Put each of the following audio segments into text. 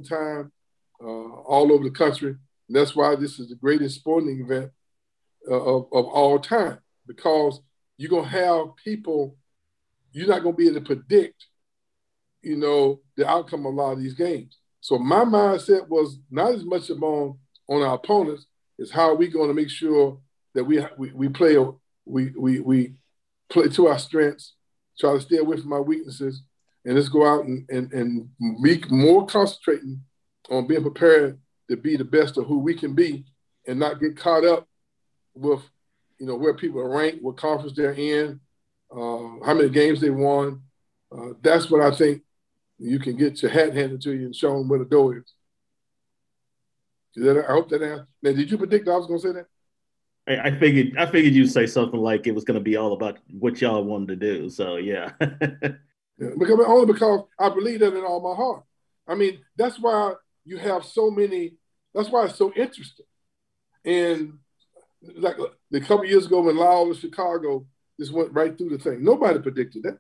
time all over the country. And that's why this is the greatest sporting event of all time, because you're going to have people, you're not going to be able to predict, the outcome of a lot of these games. So my mindset was not as much on our opponents as how are we going to make sure that we play to our strengths, try to stay away from our weaknesses, and let's go out and be more concentrating on being prepared to be the best of who we can be and not get caught up with, where people are ranked, what conference they're in, how many games they won. That's what I think you can get your hat handed to you and show them where the door is. I hope that answers. Now, did you predict I was going to say that? I figured you'd say something like it was going to be all about what y'all wanted to do. So, yeah. Yeah, only because I believe that in all my heart. I mean, that's why you have so many. That's why it's so interesting. And like a couple of years ago when Lyle Chicago just went right through the thing, nobody predicted that.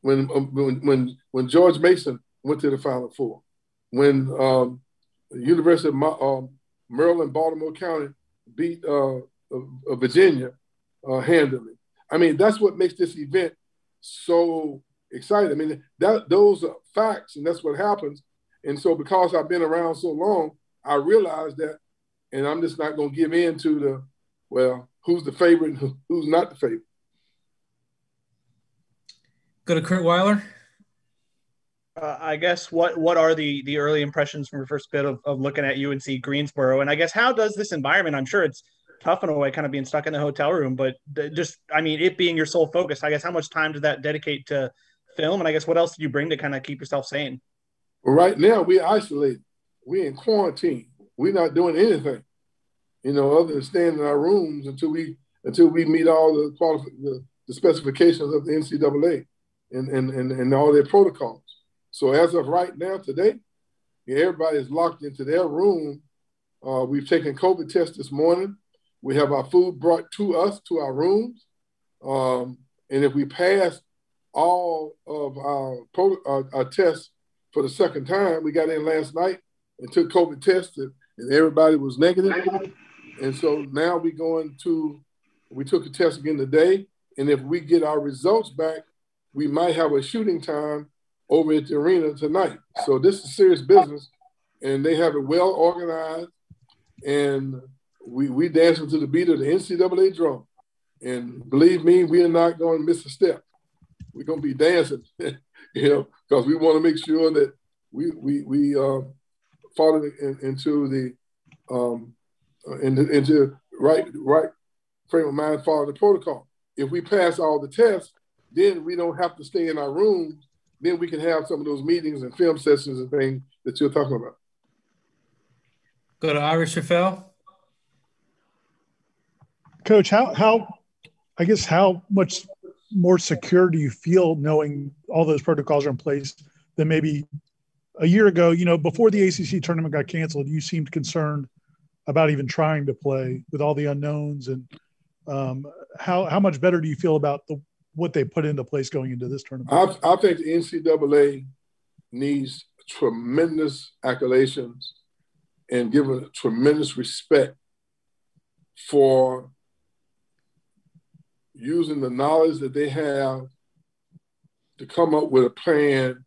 When George Mason went to the Final Four, when the University of Maryland, Baltimore County beat Virginia handily. I mean, that's what makes this event so exciting. I mean, those are facts, and that's what happens. And so because I've been around so long, I realize that, and I'm just not going to give in to who's the favorite and who's not the favorite. Go to Kurt Weiler. I guess what are the early impressions from your first bit of looking at UNC Greensboro? And I guess how does this environment, I'm sure it's tough in a way, kind of being stuck in the hotel room, but it being your sole focus, I guess how much time did that dedicate to film? And I guess what else did you bring to kind of keep yourself sane? Well, right now we're isolated. We're in quarantine. We're not doing anything, other than staying in our rooms until we meet all the specifications of the NCAA and all their protocols. So as of right now, today, everybody is locked into their room. We've taken COVID tests this morning. We have our food brought to us, to our rooms. And if we pass all of our tests for the second time, we got in last night and took COVID tests, and everybody was negative. And so now we took a test again today. And if we get our results back, we might have a shooting time over at the arena tonight. So this is serious business, and they have it well organized, and we dancing to the beat of the NCAA drum. And believe me, we are not going to miss a step. We're going to be dancing, because we want to make sure that we fall into the right frame of mind, follow the protocol. If we pass all the tests, then we don't have to stay in our rooms. Then we can have some of those meetings and film sessions and things that you're talking about. Go to Irish Chaffel. Coach, how much more secure do you feel knowing all those protocols are in place than maybe a year ago? Before the ACC tournament got canceled, you seemed concerned about even trying to play with all the unknowns. And how much better do you feel about what they put into place going into this tournament? I think the NCAA needs tremendous accolations and given tremendous respect for using the knowledge that they have to come up with a plan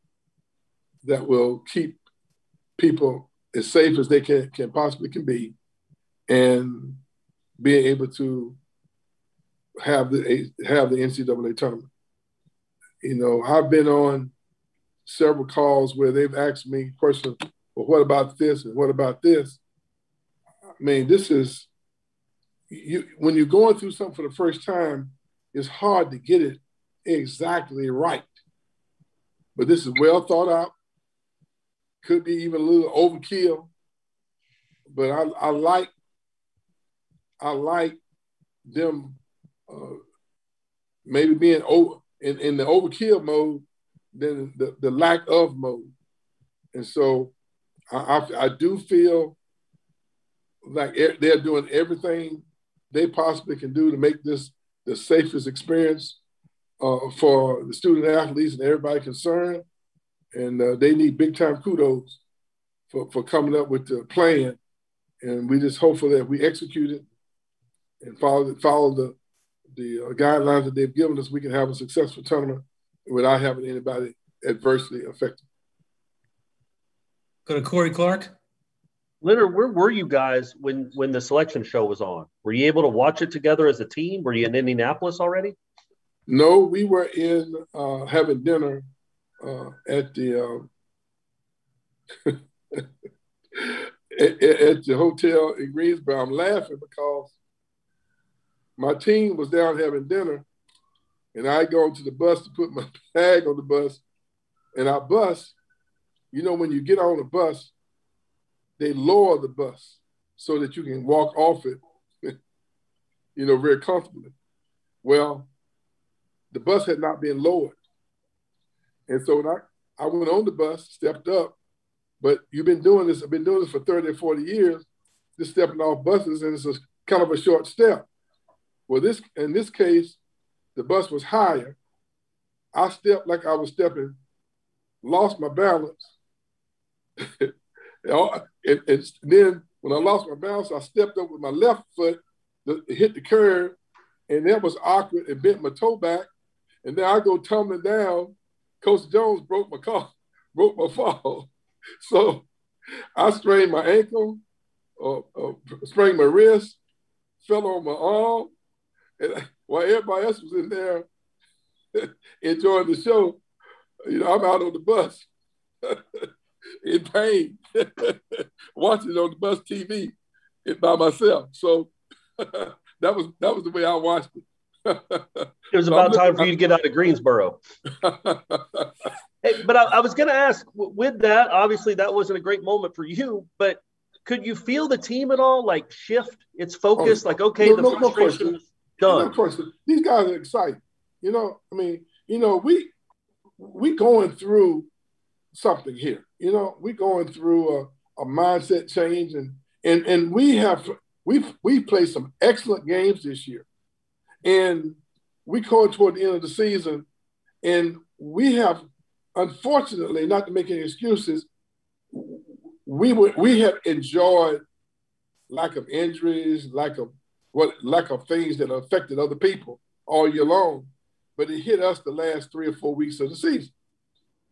that will keep people as safe as they can possibly be, and being able to have the NCAA tournament. I've been on several calls where they've asked me questions, well, what about this and what about this? I mean, this is, when you're going through something for the first time, it's hard to get it exactly right. But this is well thought out. Could be even a little overkill. But I like them maybe being over in the overkill mode than the lack of mode. And so I do feel like they're doing everything they possibly can do to make this the safest experience for the student athletes and everybody concerned. And they need big time kudos for coming up with the plan. And we just hopeful that we execute it and follow the guidelines that they've given us, we can have a successful tournament without having anybody adversely affected. Go to Corey Clark. Leonard, where were you guys when the selection show was on? Were you able to watch it together as a team? Were you in Indianapolis already? No, we were in having dinner at the at the hotel in Greensboro. I'm laughing because my team was down having dinner, and I go to the bus to put my bag on the bus, and our bus, when you get on the bus, they lower the bus so that you can walk off it, very comfortably. Well, the bus had not been lowered. And so when I went on the bus, stepped up, but I've been doing this for 30 or 40 years, just stepping off buses, and it's kind of a short step. Well, in this case, the bus was higher. I stepped like I was stepping, lost my balance. And then when I lost my balance, I stepped up with my left foot, hit the curb, and that was awkward and bent my toe back. And then I go tumbling down. Coach Jones broke my fall. So I strained my ankle, sprained my wrist, fell on my arm. And while everybody else was in there enjoying the show, I'm out on the bus in pain, watching it on the bus TV by myself. So that was the way I watched it. It was about time for you to get out of Greensboro. Hey, but I was going to ask, with that, obviously that wasn't a great moment for you, but could you feel the team at all, like shift its focus? The frustration is done. Of course, these guys are excited. We going through something here. We're going through a mindset change, and we've played some excellent games this year. And we go toward the end of the season, and we have, unfortunately, not to make any excuses, we have enjoyed lack of injuries, lack of things that affected other people all year long, but it hit us the last 3 or 4 weeks of the season,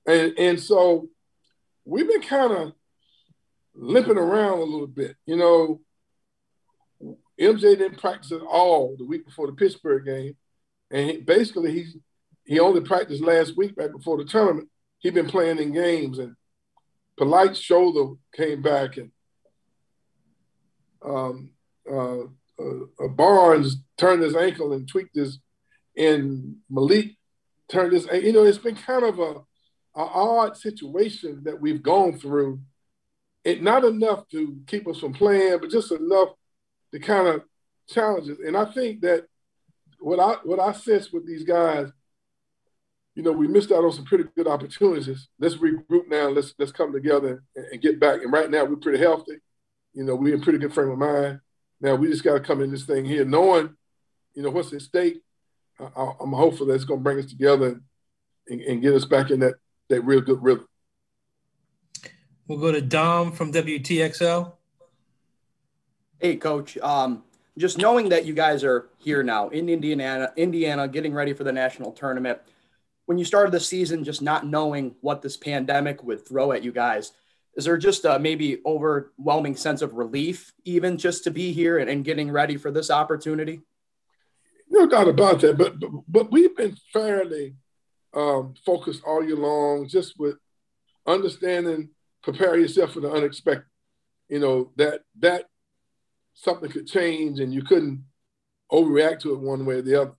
and so we've been kind of limping around a little bit. MJ didn't practice at all the week before the Pittsburgh game. And he only practiced last week right before the tournament. He'd been playing in games, and Polite's shoulder came back, and Barnes turned his ankle and tweaked and Malik turned his ankle. It's been kind of an odd situation that we've gone through. It not enough to keep us from playing, but just enough to kind of challenge us. And I think that what I sense with these guys, we missed out on some pretty good opportunities. Let's regroup now. Let's come together and get back. And right now we're pretty healthy. We're in pretty good frame of mind. Now we just got to come in this thing here knowing, what's at stake. I'm hopeful that it's going to bring us together and get us back in that real good rhythm. We'll go to Dom from WTXL. Hey, Coach. Just knowing that you guys are here now in Indiana, getting ready for the national tournament, when you started the season, just not knowing what this pandemic would throw at you guys, is there just a maybe overwhelming sense of relief even just to be here and getting ready for this opportunity? No doubt about that. But we've been fairly focused all year long, just with understanding, prepare yourself for the unexpected. That something could change and you couldn't overreact to it one way or the other.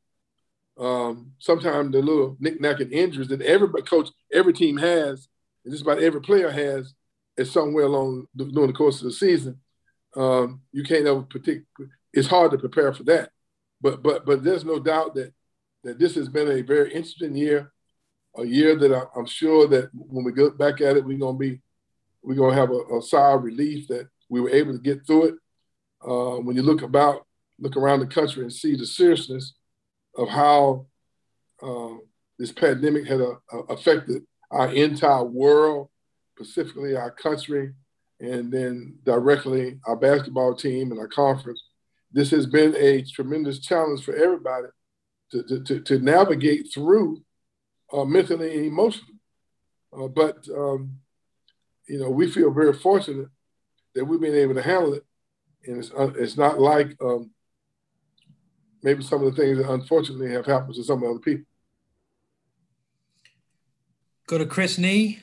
Sometimes the little knick-knack and injuries that every team has, and just about every player has, is somewhere along during the course of the season. You can't ever predict. It's hard to prepare for that. But there's no doubt that this has been a very interesting year, a year that I'm sure that when we go back at it, we're gonna have a sigh of relief that we were able to get through it. When you look around the country and see the seriousness of how this pandemic had affected our entire world, specifically our country, and then directly our basketball team and our conference. This has been a tremendous challenge for everybody to navigate through mentally and emotionally. But we feel very fortunate that we've been able to handle it, and it's not like maybe some of the things that unfortunately have happened to some other people. Go to Chris Nee.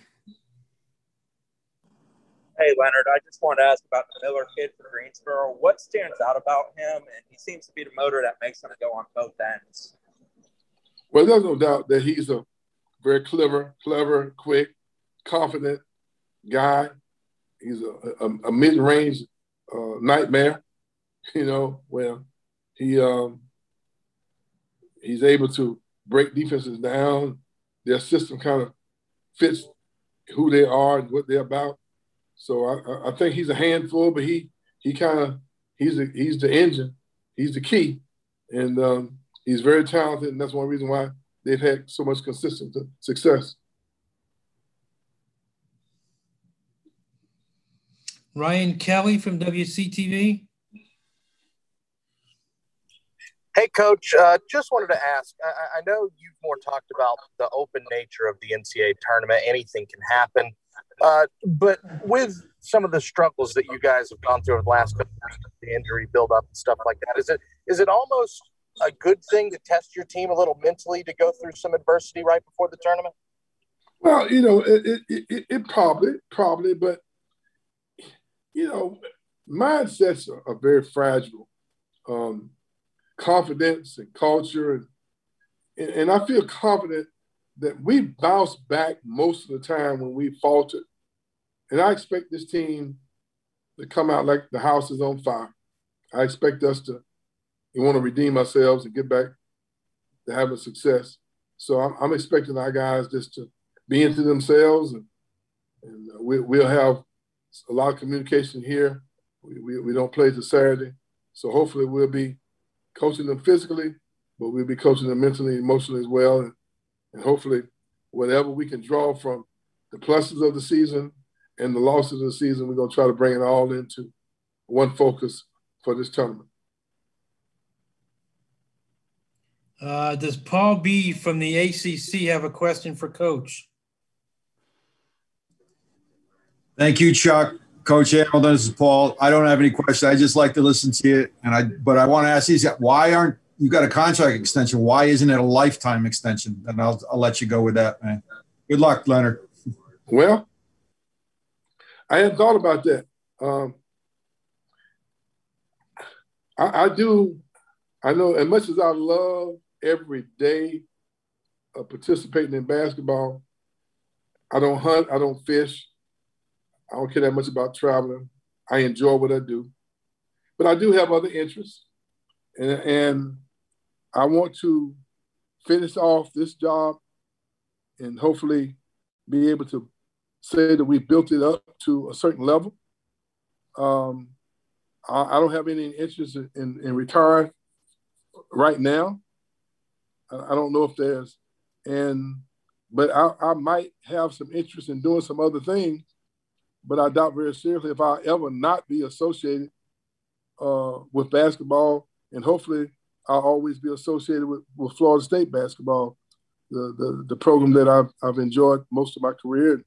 Hey, Leonard, I just wanted to ask about the Miller kid for Greensboro. What stands out about him? And he seems to be the motor that makes him go on both ends. Well, there's no doubt that he's a very clever, quick, confident guy. He's a mid-range nightmare, where he's able to break defenses down. Their system kind of fits who they are and what they're about. So I think he's a handful, but he's the engine, he's the key, and he's very talented, and that's one reason why they've had so much consistent success. Ryan Kelly from WCTV. Hey, Coach, just wanted to ask, I know you've more talked about the open nature of the NCAA tournament. Anything can happen. But with some of the struggles that you guys have gone through over the last couple of weeks, the injury buildup and stuff like that, is it almost a good thing to test your team a little mentally to go through some adversity right before the tournament? Well, it probably, but mindsets are very fragile. Confidence and culture, and I feel confident that we bounce back most of the time when we faltered. And I expect this team to come out like the house is on fire. I expect us to want to redeem ourselves and get back to having success. So I'm expecting our guys just to be into themselves, and we'll have a lot of communication here. We don't play till Saturday, so hopefully we'll be coaching them physically, but we'll be coaching them mentally and emotionally as well. And hopefully whatever we can draw from the pluses of the season and the losses of the season, we're going to try to bring it all into one focus for this tournament. Does Paul B. from the ACC have a question for Coach? Thank you, Chuck. Coach Hamilton, this is Paul. I don't have any questions. I just like to listen to you. But I want to ask you, why aren't you got a contract extension? Why isn't it a lifetime extension? And I'll let you go with that, man. Good luck, Leonard. Well, I hadn't thought about that. I know as much as I love every day of participating in basketball, I don't hunt, I don't fish. I don't care that much about traveling. I enjoy what I do. But I do have other interests. And I want to finish off this job and hopefully be able to say that we built it up to a certain level. I don't have any interest in retiring right now. I don't know if there's, but I might have some interest in doing some other things. But I doubt very seriously if I'll ever not be associated with basketball, and hopefully I'll always be associated with Florida State basketball, the program that I've enjoyed most of my career,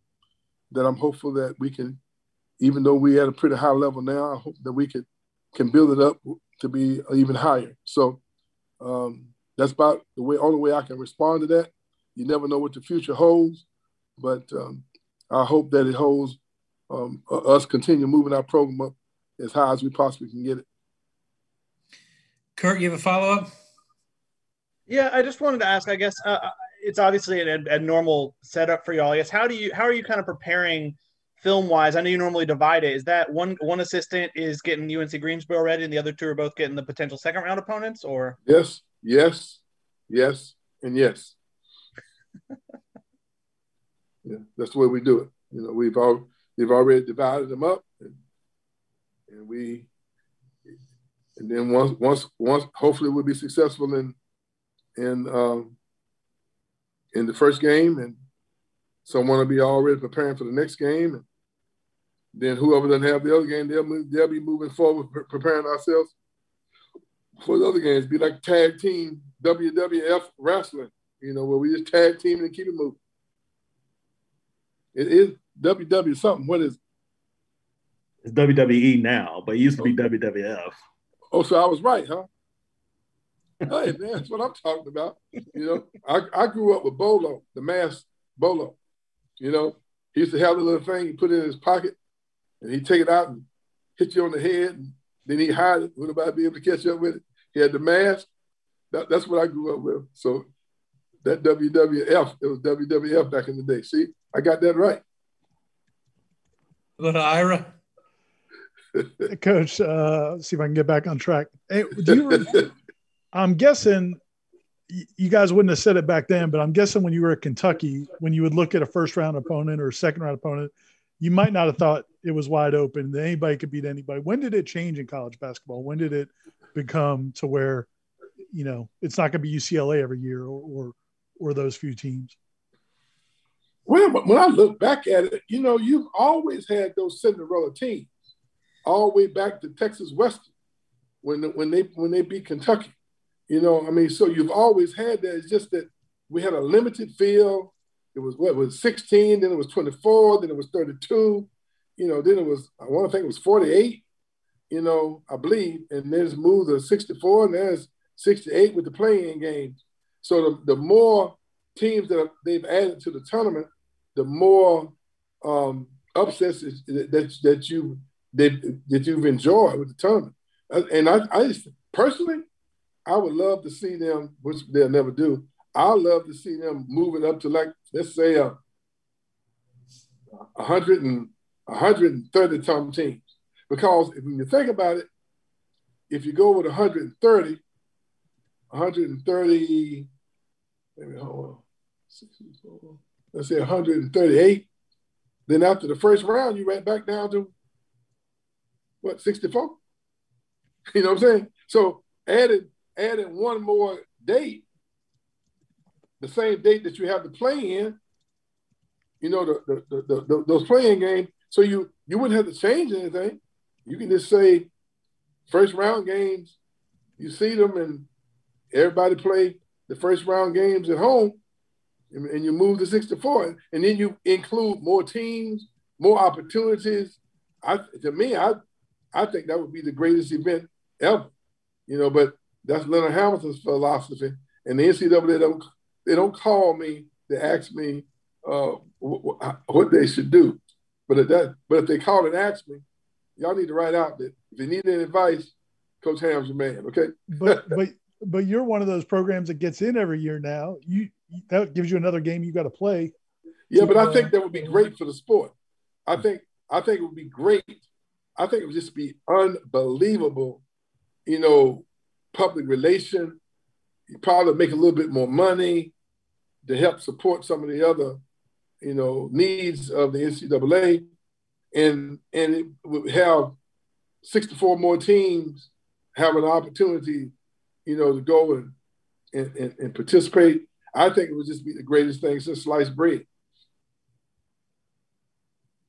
that I'm hopeful that we can, even though we're at a pretty high level now, I hope that we can build it up to be even higher. So that's about the only way I can respond to that. You never know what the future holds, but I hope that it holds us continue moving our program up as high as we possibly can get it. Kurt, you have a follow-up? Yeah, I just wanted to ask, I guess it's obviously a normal setup for y'all. I guess how are you kind of preparing film-wise? I know you normally divide it. Is that one assistant is getting UNC Greensboro ready and the other two are both getting the potential second-round opponents, or? Yes, and yes. Yeah, that's the way we do it. We've already divided them up, and then once hopefully we'll be successful in the first game, and someone will be already preparing for the next game, Then whoever doesn't have the other game, they'll be moving forward, preparing ourselves for the other games. Be like tag team WWF wrestling, where we just tag team and keep it moving. It is WW something. What is it? It's WWE now, but it used to be WWF. Oh, so I was right, huh? Hey, man, that's what I'm talking about. I grew up with Bolo, the masked Bolo. He used to have the little thing he put in his pocket, and he'd take it out and hit you on the head, and then he'd hide it. Would nobody be able to catch up with it? He had the mask. That's what I grew up with. So that WWF, it was WWF back in the day. See, I got that right. Go to Ira. Coach, let's see if I can get back on track. Hey, I'm guessing you guys wouldn't have said it back then, but I'm guessing when you were at Kentucky, when you would look at a first-round opponent or a second-round opponent, you might not have thought it was wide open, that anybody could beat anybody. When did it change in college basketball? When did it become to where, it's not going to be UCLA every year or those few teams? Well, when I look back at it, you've always had those Cinderella teams, all the way back to Texas Western when they beat Kentucky. So you've always had that. It's just that we had a limited field. It was 16, then it was 24, then it was 32, then it was, I want to think it was 48, I believe, and then it's moved to 64, and there's 68 with the play-in games. So the more teams that they've added to the tournament, the more upsets that you've enjoyed with the tournament. And I just personally, I would love to see them, which they'll never do. I'd love to see them moving up to, like, let's say 130-some teams. Because if you think about it, if you go with 130, maybe hold on, let's say 138, then after the first round, you went back down to, 64? You know what I'm saying? So adding one more date, the same date that you have to play in, those playing games, so you wouldn't have to change anything. You can just say first round games, you see them, and everybody play the first round games at home, and you move to 64, and then you include more teams, more opportunities. To me, I think that would be the greatest event ever, but that's Leonard Hamilton's philosophy. And the NCAA, they don't call me to ask me what they should do. But if they call and ask me, y'all need to write out that if you need any advice, Coach Ham's your man, okay? But you're one of those programs that gets in every year now. That gives you another game you got to play. Yeah, but I think that would be great for the sport. I think it would be great. I think it would just be unbelievable, public relation. You probably make a little bit more money to help support some of the other, needs of the NCAA. And it would have 64 more teams have an opportunity, to go and participate. I think it would just be the greatest thing since sliced bread.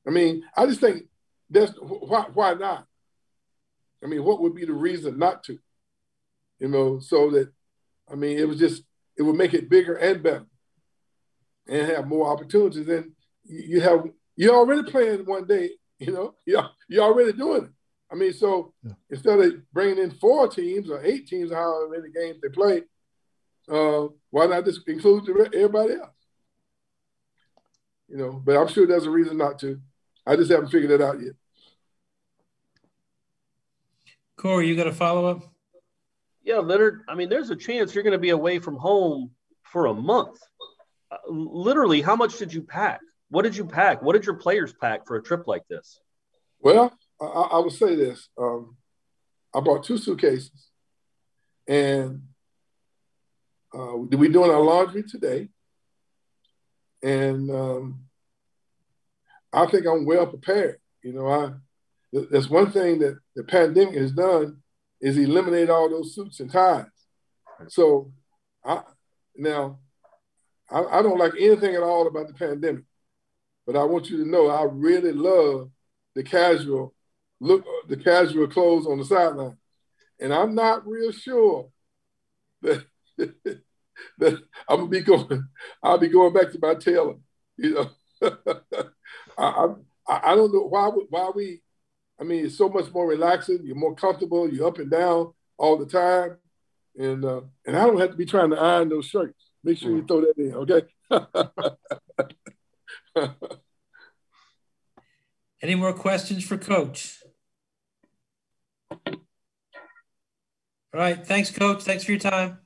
I mean, I just think why not? I mean, what would be the reason not to? So that, I mean, it would make it bigger and better and have more opportunities. And you're already playing one day, you're already doing it. I mean, so instead of bringing in 4 teams or 8 teams or however many games they play, why not just include everybody else? But I'm sure there's a reason not to. I just haven't figured it out yet. Corey, you got a follow-up? Yeah, Leonard, I mean, there's a chance you're going to be away from home for a month. Literally, how much did you pack? What did you pack? What did your players pack for a trip like this? Well, I would say this. I bought 2 suitcases, and we're doing our laundry today. And I think I'm well prepared. That's one thing that the pandemic has done is eliminate all those suits and ties. So I don't like anything at all about the pandemic, but I want you to know I really love the casual clothes on the sideline. And I'm not real sure that that I'll be going back to my tailor. I don't know why we. I mean, it's so much more relaxing. You're more comfortable. You're up and down all the time, and I don't have to be trying to iron those shirts. Make sure you throw that in, okay? Any more questions for Coach? All right. Thanks, Coach. Thanks for your time.